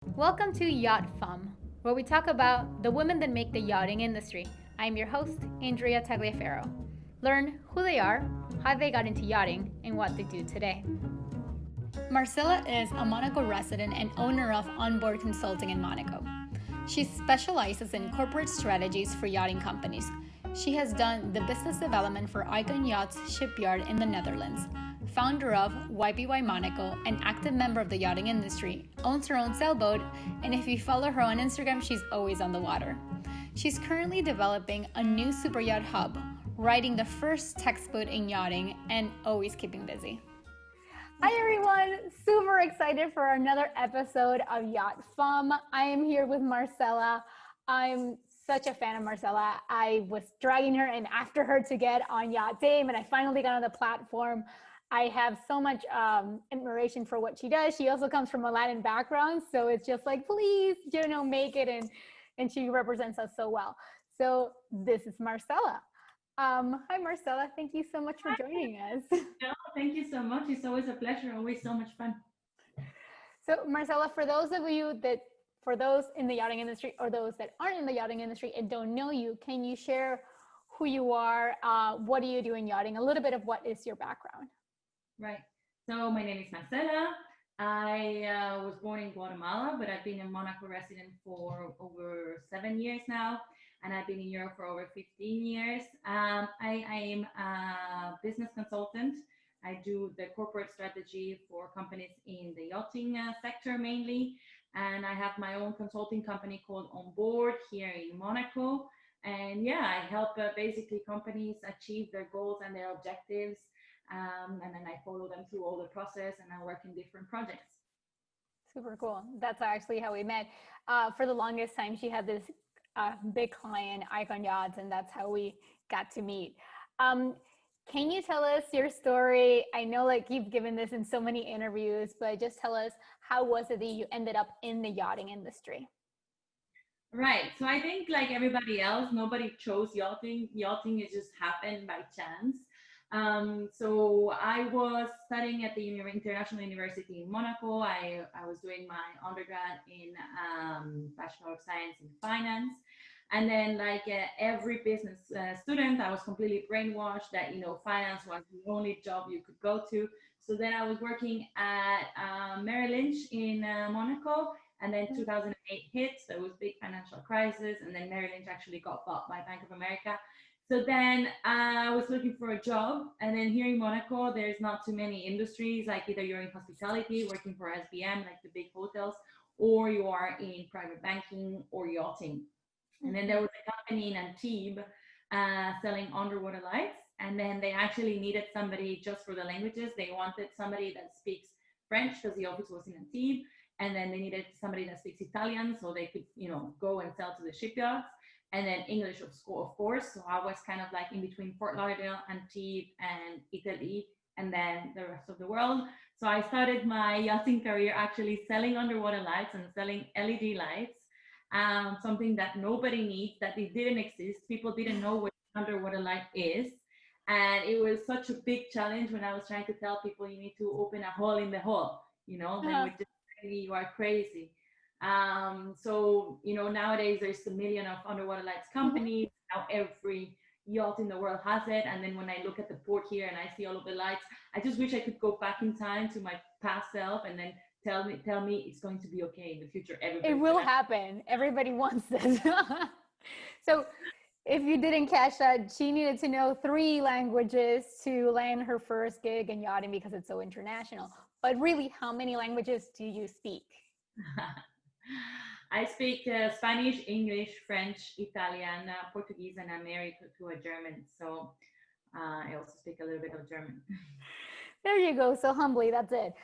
Welcome to Yachtfemme, where we talk about the women that make the yachting industry. I'm your host, Andrea Tagliaferro. Learn who they are, how they got into yachting, and what they do today. Marcela is a Monaco resident and owner of Onboard Consulting in Monaco. She specializes in corporate strategies for yachting companies. She has done the business development for Icon Yachts Shipyard in the Netherlands. Founder of YBY Monaco, an active member of the yachting industry, owns her own sailboat, and if you follow her on Instagram, she's always on the water. She's currently developing a new super yacht hub, writing the first textbook in yachting, and always keeping busy. Hi everyone, super excited for another episode of Yacht Femme. I am here with Marcela. I'm such a fan of Marcela. I was dragging her and after her to get on Yachtdame, and I finally got on the platform. I have so much admiration for what she does. She also comes from a Latin background, so it's just like, please, make it, and she represents us so well. So this is Marcela. Hi, Marcela. Thank you so much for joining us. No, thank you so much. It's always a pleasure. Always so much fun. So, Marcela, for those in the yachting industry or those that aren't in the yachting industry and don't know you, can you share who you are? What do you do in yachting? A little bit of what is your background? Right. So my name is Marcela. I was born in Guatemala, but I've been a Monaco resident for over 7 years now, and I've been in Europe for over 15 years. I am a business consultant. I do the corporate strategy for companies in the yachting sector mainly, and I have my own consulting company called Onboard here in Monaco. And yeah, I help basically companies achieve their goals and their objectives, and then I follow them through all the process, and I work in different projects. Super cool. That's actually how we met. For the longest time, she had this big client, Icon Yachts, and that's how we got to meet. Um, can you tell us your story? I know like you've given this in so many interviews, but just tell us, how was it that you ended up in the yachting industry? Right. So I think like everybody else, nobody chose yachting. Yachting it just happened by chance. So I was studying at the International University in Monaco. I was doing my undergrad in Bachelor of Science in Finance. And then, like every business student, I was completely brainwashed that finance was the only job you could go to. So then I was working at Merrill Lynch in Monaco, and then 2008 hit. So it was big financial crisis, and then Merrill Lynch actually got bought by Bank of America. So then I was looking for a job, and then here in Monaco, there's not too many industries. Like either you're in hospitality, working for SBM, like the big hotels, or you are in private banking or yachting. And then there was a company in Antibes selling underwater lights, and then they actually needed somebody just for the languages. They wanted somebody that speaks French because the office was in Antibes, and then they needed somebody that speaks Italian so they could, go and sell to the shipyards, and then English of school, of course. So I was kind of like in between Fort Lauderdale, Antibes, and Italy, and then the rest of the world. So I started my yachting career actually selling underwater lights and selling LED lights, something that nobody needs, that it didn't exist. People didn't know what underwater light is. And it was such a big challenge when I was trying to tell people you need to open a hole in the hole, they would just say you are crazy. So, nowadays there's a million of underwater lights companies. Now every yacht in the world has it. And then when I look at the port here and I see all of the lights, I just wish I could go back in time to my past self and then tell me it's going to be okay in the future. It will happen. Everybody wants this. So if you didn't catch that, she needed to know 3 languages to land her first gig in yachting because it's so international. But really, how many languages do you speak? I speak Spanish, English, French, Italian, Portuguese, and I'm married to a German. So I also speak a little bit of German. There you go. So humbly, that's it.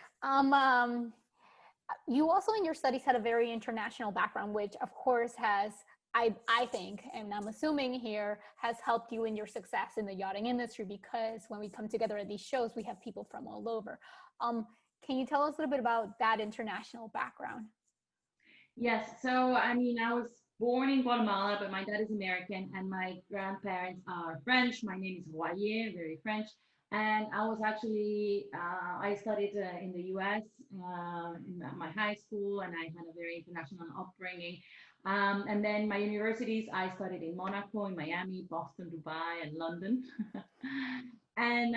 You also in your studies had a very international background, which of course has, I think, and I'm assuming here, has helped you in your success in the yachting industry, because when we come together at these shows, we have people from all over. Can you tell us a little bit about that international background? Yes. So, I mean, I was born in Guatemala, but my dad is American and my grandparents are French. My name is Royer, very French. And I was actually, I studied in the US in my high school, and I had a very international upbringing. And then my universities, I studied in Monaco, in Miami, Boston, Dubai, and London. And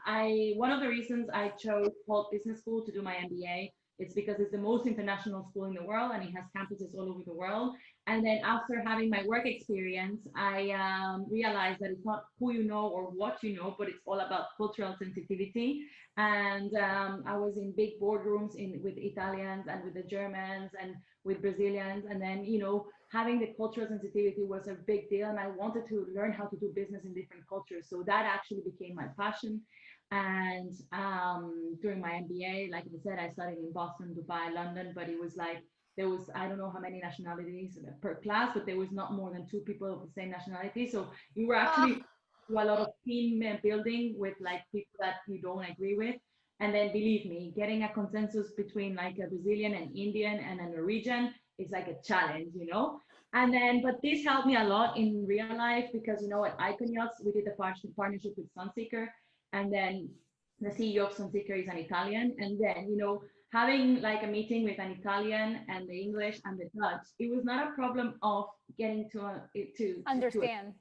I one of the reasons I chose Holt Business School to do my MBA is because it's the most international school in the world and it has campuses all over the world. And then after having my work experience, I realized that it's not who you know or what you know, but it's all about cultural sensitivity. And I was in big boardrooms with Italians and with the Germans and with Brazilians. And then, having the cultural sensitivity was a big deal. And I wanted to learn how to do business in different cultures. So that actually became my passion. And during my MBA, like I said, I studied in Boston, Dubai, London, but it was like there was, I don't know how many nationalities per class, but there was not more than two people of the same nationality. So you were Ah, actually do a lot of team building with like people that you don't agree with. And then believe me, getting a consensus between like a Brazilian and Indian and a Norwegian is like a challenge. And then, but this helped me a lot in real life because, at Icon Yachts, we did a partnership with Sunseeker. And then the CEO of Sunseeker is an Italian. And then, having like a meeting with an Italian and the English and the Dutch, it was not a problem of getting to understand.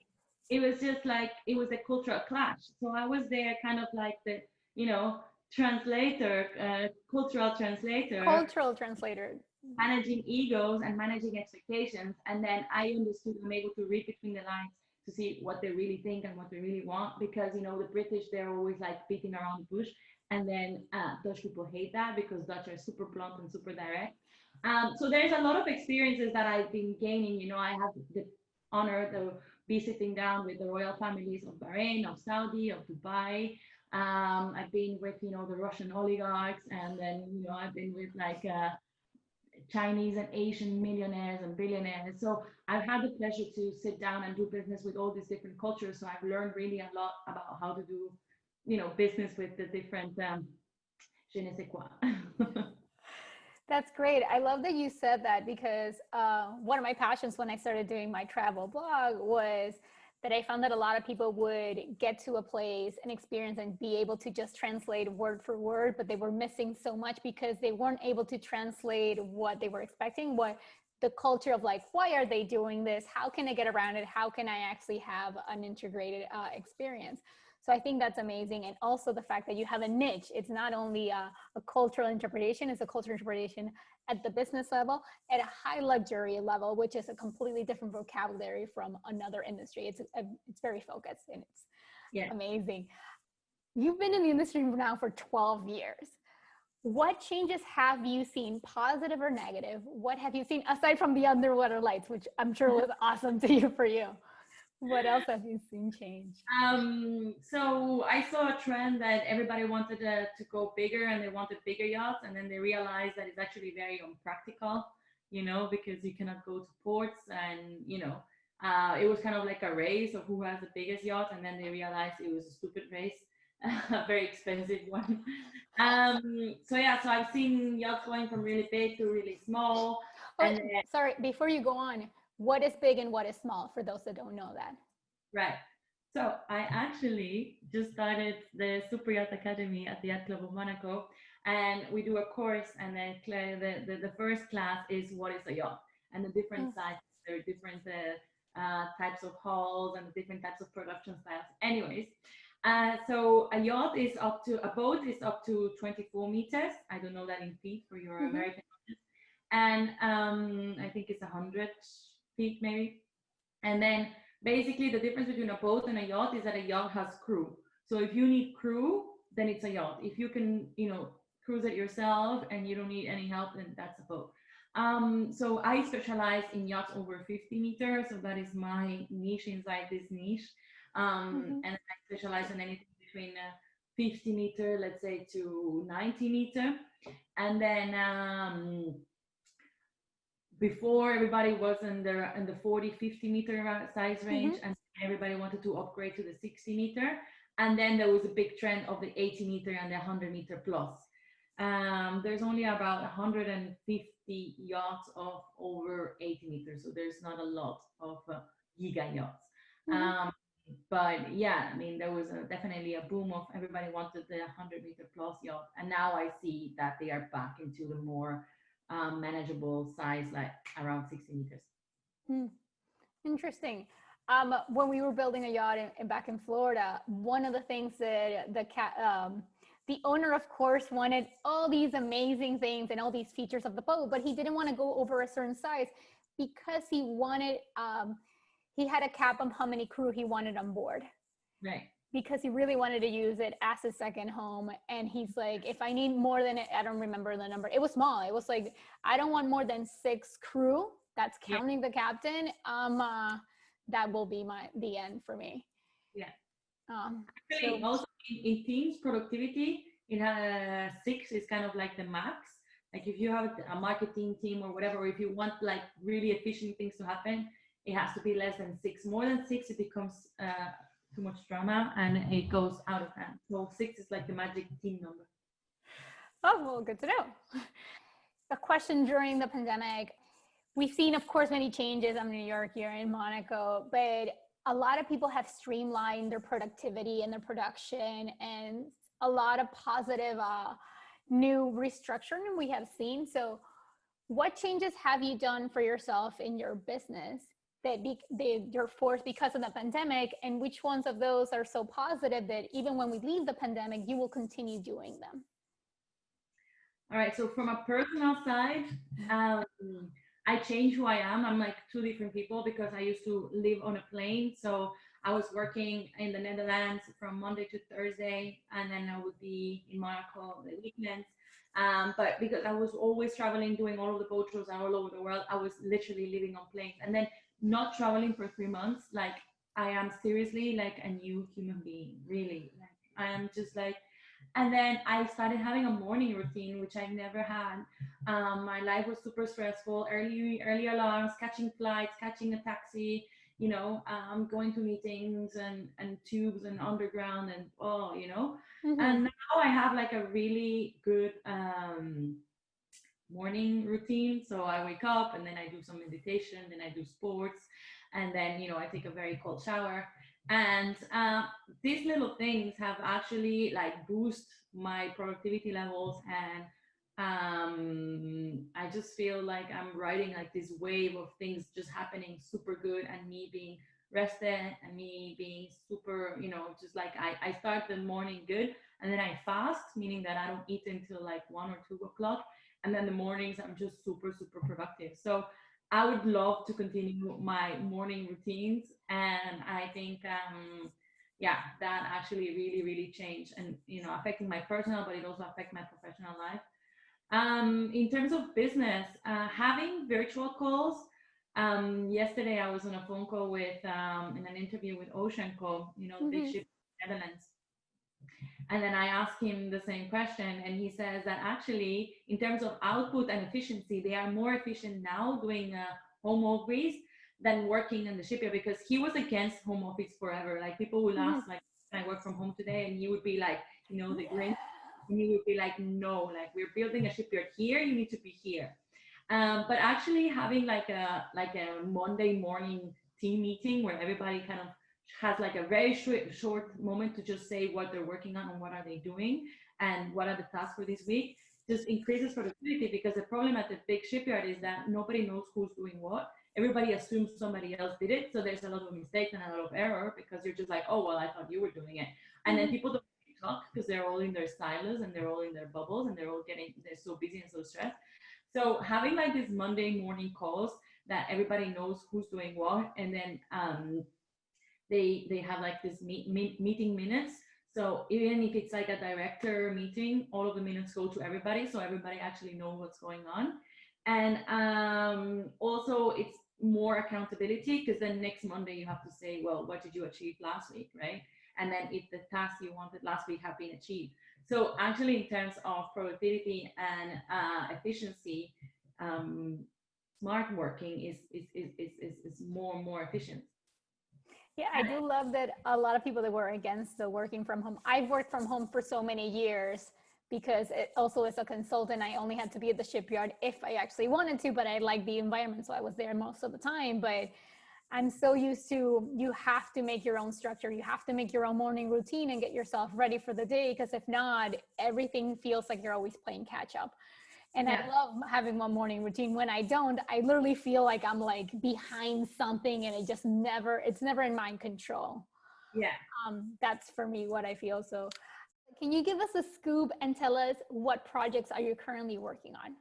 it was just like it was a cultural clash. So I was there kind of like the, you know, translator, cultural translator, Cultural translator. managing egos and managing expectations. And then I understood I'm able to read between the lines to see what they really think and what they really want. Because, the British, they're always like beating around the bush. And then Dutch people hate that because Dutch are super blunt and super direct. So there's a lot of experiences that I've been gaining. I have the honor to be sitting down with the royal families of Bahrain, of Saudi, of Dubai. I've been with, the Russian oligarchs, and then, I've been with like Chinese and Asian millionaires and billionaires. So I've had the pleasure to sit down and do business with all these different cultures. So I've learned really a lot about how to do, business with the different je ne sais quoi. That's great. I love that you said that because one of my passions when I started doing my travel blog was that I found that a lot of people would get to a place and experience and be able to just translate word for word, but they were missing so much because they weren't able to translate what they were expecting, what the culture of like, why are they doing this? How can I get around it? How can I actually have an integrated experience? So I think that's amazing. And also the fact that you have a niche. It's not only a cultural interpretation, it's a cultural interpretation at the business level, at a high luxury level, which is a completely different vocabulary from another industry. It's very focused and it's Yeah. amazing. You've been in the industry now for 12 years. What changes have you seen, positive or negative? What have you seen aside from the underwater lights, which I'm sure was awesome to you for you? What else have you seen change? So I saw a trend that everybody wanted to go bigger and they wanted bigger yachts, and then they realized that it's actually very unpractical, because you cannot go to ports, and it was kind of like a race of who has the biggest yacht, and then they realized it was a stupid race, a very expensive one. So yeah, so I've seen yachts going from really big to really small, Oh, and sorry, before you go on, what is big and what is small for those that don't know that? right. So I actually just started the Super Yacht Academy at the Yacht Club of Monaco, and we do a course, and then the first class is what is a yacht, and the different sizes. There are different types of hulls and different types of production styles. Anyways, so a boat is up to 24 meters. I don't know that in feet for your American audience, and I think it's 100 feet maybe. And then basically the difference between a boat and a yacht is that a yacht has crew. So if you need crew, then it's a yacht. If you can, cruise it yourself and you don't need any help, then that's a boat. So I specialize in yachts over 50 meters. So that is my niche inside this niche. And I specialize in anything between 50 meter, let's say, to 90 meter. And then before everybody was in the 40-50 meter size range, and everybody wanted to upgrade to the 60 meter, and then there was a big trend of the 80 meter and the 100 meter plus. There's only about 150 yachts of over 80 meters, so there's not a lot of giga yachts. But yeah, I mean, there was definitely a boom of everybody wanted the 100-meter plus yacht, and now I see that they are back into the more manageable size, like around 60 meters. Hmm. Interesting. When we were building a yacht back in Florida, one of the things that the owner, of course, wanted all these amazing things and all these features of the boat, but he didn't want to go over a certain size because he had a cap on how many crew he wanted on board. Right. Because he really wanted to use it as a second home. And he's like, if I need more than it, I don't remember the number. It was small. It was like, I don't want more than 6 crew. That's Yeah. counting the captain. That will be the end for me. Yeah. So Actually, also in teams productivity, it has 6 is kind of like the max. Like if you have a marketing team or whatever, or if you want like really efficient things to happen, it has to be less than 6. More than 6, it becomes too much drama and it goes out of hand. So 6 is like the magic team number. oh, well, good to know. A question during the pandemic. We've seen, of course, many changes in New York, here in Monaco, but a lot of people have streamlined their productivity and their production, and a lot of positive new restructuring we have seen. So what changes have you done for yourself in your business that you're forced because of the pandemic, and which ones of those are so positive that even when we leave the pandemic, you will continue doing them? All right. So from a personal side, um, I changed who I am. I'm like 2 different people because I used to live on a plane. So I was working in the Netherlands from Monday to Thursday, and then I would be in Monaco on the weekends. But because I was always traveling, doing all of the boat shows all over the world, I was literally living on planes. And then not traveling for 3 months, like I am seriously like a new human being, really. Like I am just like, and then I started having a morning routine, which I never had. My life was super stressful. Early alarms, catching flights, catching a taxi, going to meetings and tubes and underground and Mm-hmm. And now I have like a really good morning routine. So I wake up and then I do some meditation, then I do sports, and then I take a very cold shower. And these little things have actually like boost my productivity levels, and I just feel like I'm riding like this wave of things just happening super good, and me being rested and me being super, just like I start the morning good, and then I fast, meaning that I don't eat until like 1 or 2 o'clock, and then the mornings I'm just super super productive. So I would love to continue my morning routines, and I think yeah, that actually really really changed, and affecting my personal, but it also affects my professional life. In terms of business, having virtual calls. Yesterday I was on a phone call with in an interview with Ocean Co, the big Mm-hmm. ship in the Netherlands. And then I asked him the same question, and he says that actually, in terms of output and efficiency, they are more efficient now doing home office than working in the shipyard, because he was against home office forever. Like people will Mm-hmm. ask, like, "Can I work from home today?" And he would be like, the grin, and he would be like, "No, like we're building a shipyard here. You need to be here." But actually, having like a Monday morning team meeting where everybody kind of has like a very short moment to just say what they're working on and what are they doing and what are the tasks for this week, just increases productivity, because the problem at the big shipyard is that nobody knows who's doing what. Everybody assumes somebody else did it, so there's a lot of mistakes and a lot of error, because you're just like, oh well, I thought you were doing it. And then people don't talk because they're all in their silos and they're all in their bubbles, and they're so busy and so stressed. So having like these Monday morning calls that everybody knows who's doing what, and then they have like this meeting minutes. So even if it's like a director meeting, all of the minutes go to everybody, so everybody actually knows what's going on. And also it's more accountability, because then next Monday you have to say, well, what did you achieve last week, right? And then if the tasks you wanted last week have been achieved. So actually, in terms of productivity and efficiency, smart working is more and more efficient. Yeah, I do love that a lot of people that were against the working from home. I've worked from home for so many years because it also as a consultant, I only had to be at the shipyard if I actually wanted to, but I liked the environment, so I was there most of the time. But I'm so used to, you have to make your own structure. You have to make your own morning routine and get yourself ready for the day. Because if not, everything feels like you're always playing catch up. And Yeah. I love having one morning routine. When I don't, I literally feel like I'm like behind something and it's never in my control. Yeah. That's for me what I feel. So can you give us a scoop and tell us what projects are you currently working on?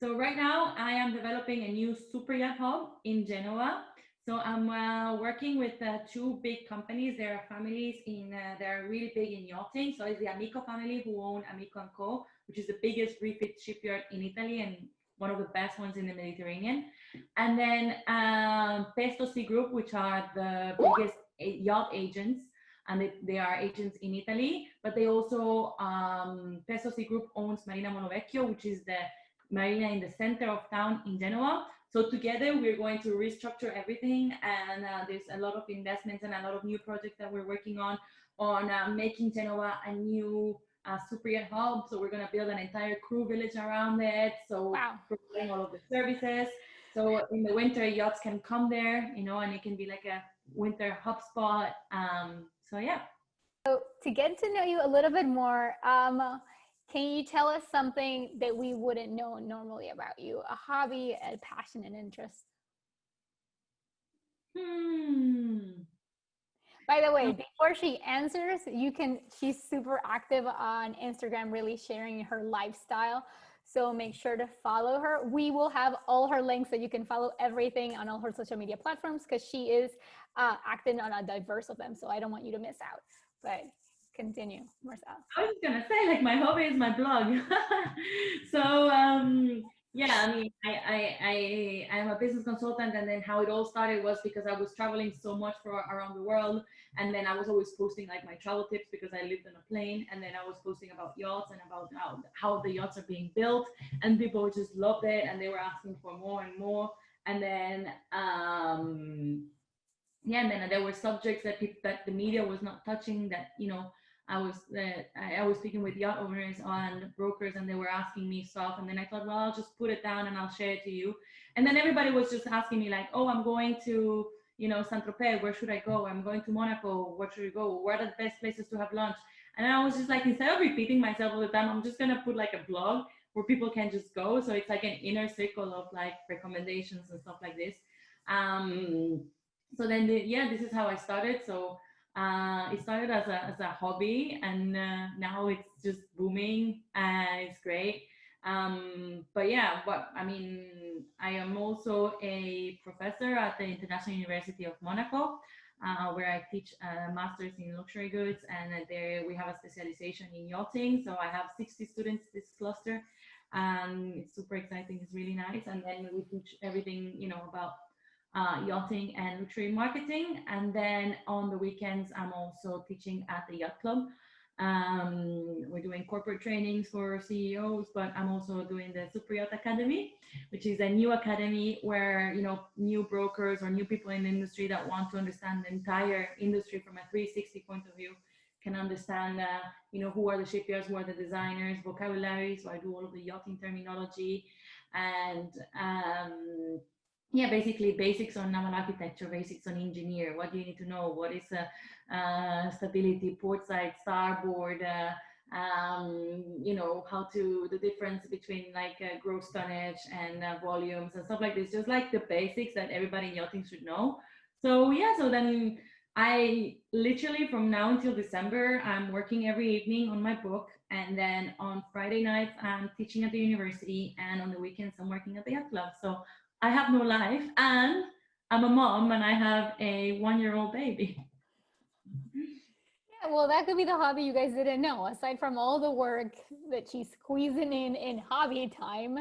So right now I am developing a new super yacht hub in Genoa. So I'm working with two big companies. There are families they're really big in yachting. So it's the Amico family who own Amico and Co, which is the biggest refit shipyard in Italy and one of the best ones in the Mediterranean. And then Pesto Sea Group, which are the biggest yacht agents. And they are agents in Italy, but they also, Pesto Sea Group owns Marina Monovecchio, which is the marina in the center of town in Genoa. So together we're going to restructure everything, and there's a lot of investments and a lot of new projects that we're working on making Genoa a new super yacht hub. So we're going to build an entire crew village around it. So Wow. providing all of the services. So in the winter, yachts can come there, and it can be like a winter hotspot. So yeah. So to get to know you a little bit more, can you tell us something that we wouldn't know normally about you? A hobby, a passion, an interest? By the way, before she answers, she's super active on Instagram, really sharing her lifestyle. So make sure to follow her. We will have all her links so you can follow everything on all her social media platforms because she is active on a diverse of them. So I don't want you to miss out. But continue, Marcela. I was gonna say, like, my hobby is my blog. So yeah, I mean, I'm a business consultant, and then how it all started was because I was traveling so much around the world, and then I was always posting like my travel tips because I lived on a plane, and then I was posting about yachts and about how the yachts are being built, and people just loved it, and they were asking for more and more, and then yeah, and then there were subjects that the media was not touching. That I was speaking with yacht owners and brokers, and they were asking me stuff, and then I thought, well, I'll just put it down and I'll share it to you. And then everybody was just asking me like, oh, I'm going to Saint Tropez, where should I go? I'm going to Monaco, where should I go? Where are the best places to have lunch? And I was just like, instead of repeating myself all the time, I'm just gonna put like a blog where people can just go. So it's like an inner circle of like recommendations and stuff like this. So then this is how I started. So it started as a hobby, and now it's just booming and it's great. But yeah, I am also a professor at the International University of Monaco, where I teach masters in luxury goods, and there we have a specialization in yachting. So I have 60 students this cluster. It's super exciting. It's really nice. And then we teach everything, about yachting and luxury marketing. And then on the weekends, I'm also teaching at the yacht club. We're doing corporate trainings for CEOs, but I'm also doing the Super Yacht Academy, which is a new academy where new brokers or new people in the industry that want to understand the entire industry from a 360 point of view can understand who are the shipyards, who are the designers, vocabulary. So I do all of the yachting terminology, and basically basics on naval architecture, basics on engineer. What do you need to know? What is stability, port side, starboard, how to the difference between like gross tonnage and volumes and stuff like this, just like the basics that everybody in yachting should know. So yeah, so then I literally from now until December, I'm working every evening on my book, and then on Friday nights I'm teaching at the university, and on the weekends I'm working at the yacht club. So I have no life, and I'm a mom, and I have a 1-year-old baby. Yeah, well, that could be the hobby you guys didn't know. Aside from all the work that she's squeezing in hobby time,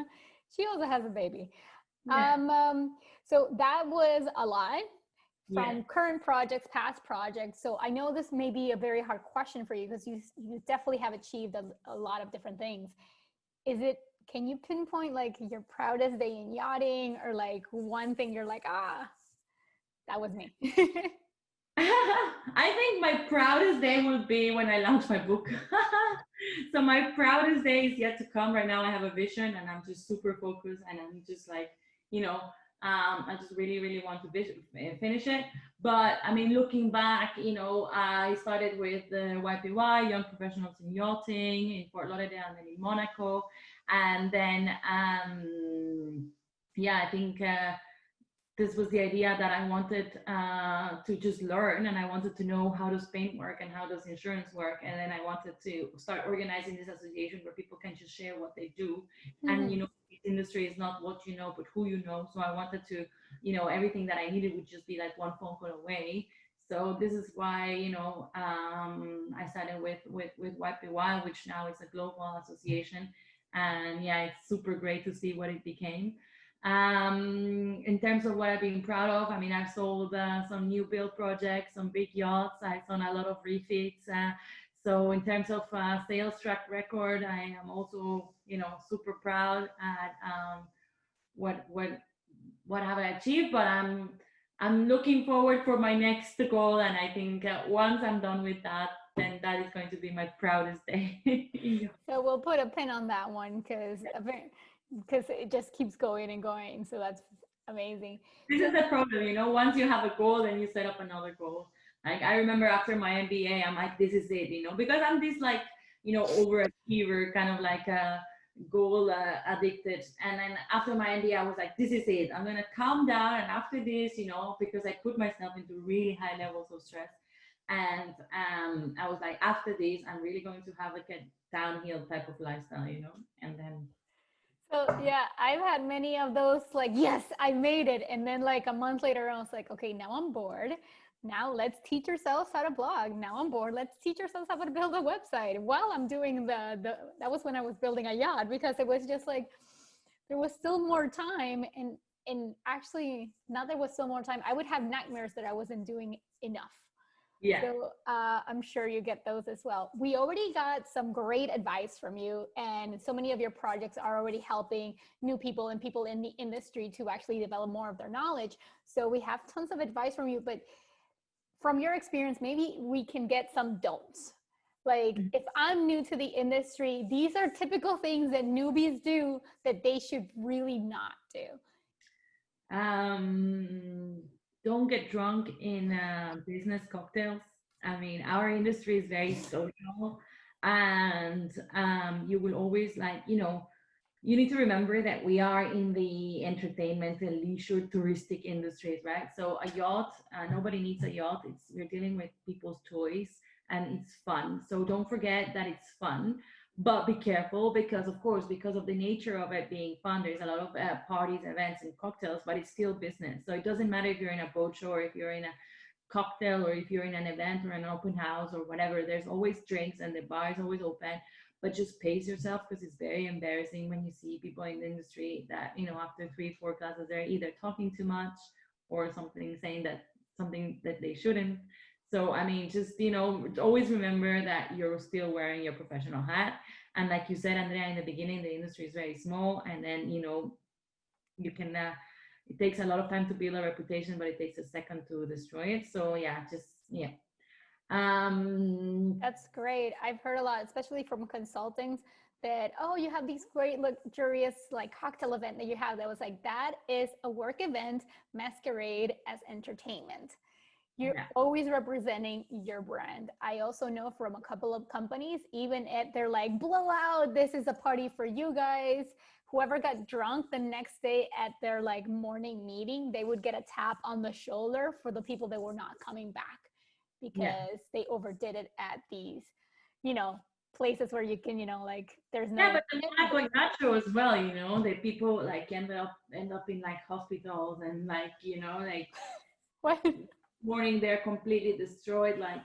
she also has a baby. Yeah. So that was a lot from Yeah. current projects, past projects. So I know this may be a very hard question for you because you definitely have achieved a lot of different things. Can you pinpoint like your proudest day in yachting, or like one thing you're like, that was me? I think my proudest day will be when I launch my book. So my proudest day is yet to come. Right now I have a vision, and I'm just super focused, and I'm just like, I just really, really want to finish it. But I mean, looking back, I started with the YPY, Young Professionals in Yachting, in Fort Lauderdale and then in Monaco. And then, yeah, I think this was the idea that I wanted to just learn, and I wanted to know how does paint work and how does insurance work, and then I wanted to start organizing this association where people can just share what they do. And this industry is not what you know but who you know, so I wanted to, everything that I needed would just be like one phone call away. So this is why, I started with YPY, which now is a global association. And yeah, it's super great to see what it became. In terms of what I've been proud of, I mean, I've sold some new build projects, some big yachts. I've done a lot of refits. So in terms of sales track record, I am also, super proud at what have I achieved. But I'm looking forward for my next goal, and I think once I'm done with that, then that is going to be my proudest day. So we'll put a pin on that one because it just keeps going and going. So that's amazing. This is the problem, once you have a goal, then you set up another goal. Like I remember after my MBA, I'm like, this is it, because I'm this like, overachiever, kind of like a goal addicted. And then after my MBA, I was like, this is it. I'm gonna calm down. And after this, because I put myself into really high levels of stress. And I was like, after this, I'm really going to have like a downhill type of lifestyle, and then So yeah, I've had many of those like, yes, I made it. And then like a month later, I was like, okay, now I'm bored. Now let's teach ourselves how to blog. Now I'm bored. Let's teach ourselves how to build a website. While I'm doing that was when I was building a yacht, because it was just like there was still more time. And actually, now there was still more time, I would have nightmares that I wasn't doing enough. yeah. So I'm sure you get those as well. We already got some great advice from you, and so many of your projects are already helping new people and people in the industry to actually develop more of their knowledge. So we have tons of advice from you, but from your experience, maybe we can get some don'ts. Like if I'm new to the industry, these are typical things that newbies do that they should really not do. Don't get drunk in business cocktails. I mean, our industry is very social, and you will always like, you need to remember that we are in the entertainment and leisure touristic industries, right? So a yacht, nobody needs a yacht. We're dealing with people's toys, and it's fun. So don't forget that it's fun, but be careful because, of course, because of the nature of it being fun, there's a lot of parties, events, and cocktails, but it's still business. So it doesn't matter if you're in a boat show or if you're in a cocktail or if you're in an event or an open house or whatever. There's always drinks and the bar is always open, but just pace yourself because it's very embarrassing when you see people in the industry that, after 3 4 classes, they're either talking too much or something that they shouldn't. So I mean, just, always remember that you're still wearing your professional hat. And like you said, Andrea, in the beginning, the industry is very small, and then, you can it takes a lot of time to build a reputation, but it takes a second to destroy it. So yeah, just yeah. That's great. I've heard a lot, especially from consultants, that, oh, you have these great luxurious like cocktail event that you have. That was like, that is a work event masquerade as entertainment. You're Yeah. always representing your brand. I also know from a couple of companies, even if they're like, blowout, this is a party for you guys. Whoever got drunk the next day at their like morning meeting, they would get a tap on the shoulder for the people that were not coming back because Yeah. they overdid it at these, you know, places where you can, like there's Yeah, no. but the Monaco Nacho as well, the people like end up in like hospitals, and like, like What? morning they're completely destroyed. Like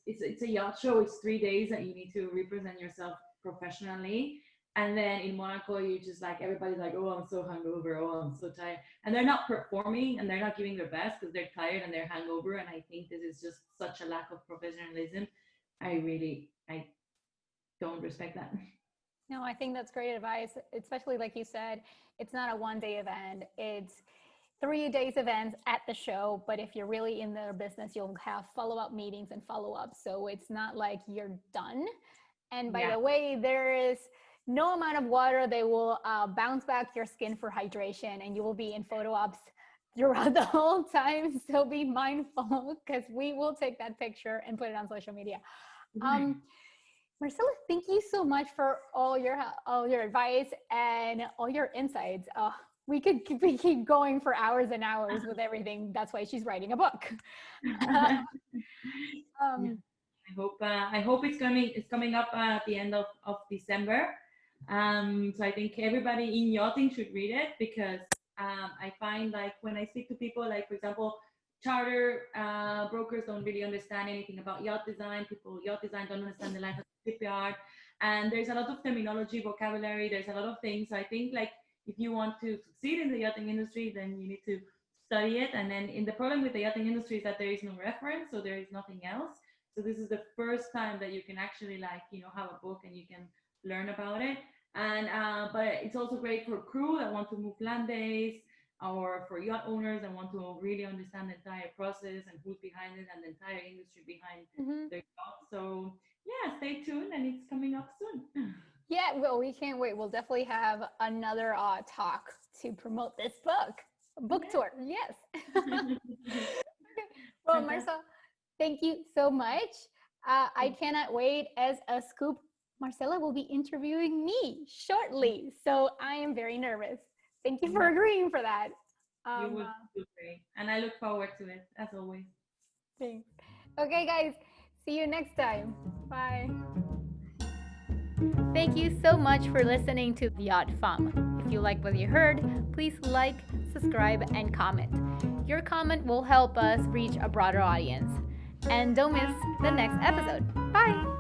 it's a yacht show. It's 3 days that you need to represent yourself professionally. And then in Monaco, you just like, everybody's like, oh, I'm so hungover. Oh, I'm so tired. And they're not performing and they're not giving their best because they're tired and they're hungover. And I think this is just such a lack of professionalism. I don't respect that. No, I think that's great advice, especially like you said, it's not a 1 day event. It's 3 days events at the show, but if you're really in their business, you'll have follow-up meetings and follow-up. So it's not like you're done. And by Yeah. the way, there is no amount of water, they will bounce back your skin for hydration, and you will be in photo ops throughout the whole time. So be mindful, because we will take that picture and put it on social media. Marcela, thank you so much for all your advice and all your insights. We keep going for hours and hours with everything. That's why she's writing a book. I hope it's coming up at the end of December. So I think everybody in yachting should read it, because I find, like, when I speak to people, like, for example, charter brokers don't really understand anything about yacht design. People yacht design don't understand the life of the shipyard, and there's a lot of terminology, vocabulary. There's a lot of things. So I think, like, if you want to succeed in the yachting industry, then you need to study it. And then, in the problem with the yachting industry is that there is no reference, so there is nothing else. So this is the first time that you can actually, like, have a book and you can learn about it. And but it's also great for crew that want to move land days, or for yacht owners that want to really understand the entire process and who's behind it and the entire industry behind their yacht. So yeah, stay tuned, and it's coming up soon. Yeah, well, we can't wait. We'll definitely have another talk to promote this book tour. Yes. Well, Marcela, thank you so much. I cannot wait. As a scoop, Marcela will be interviewing me shortly, so I am very nervous. Thank you for agreeing for that. You will do great, and I look forward to it, as always. Thanks. Okay, guys, see you next time. Bye. Thank you so much for listening to Yachtfemme. If you like what you heard, please like, subscribe, and comment. Your comment will help us reach a broader audience. And don't miss the next episode. Bye!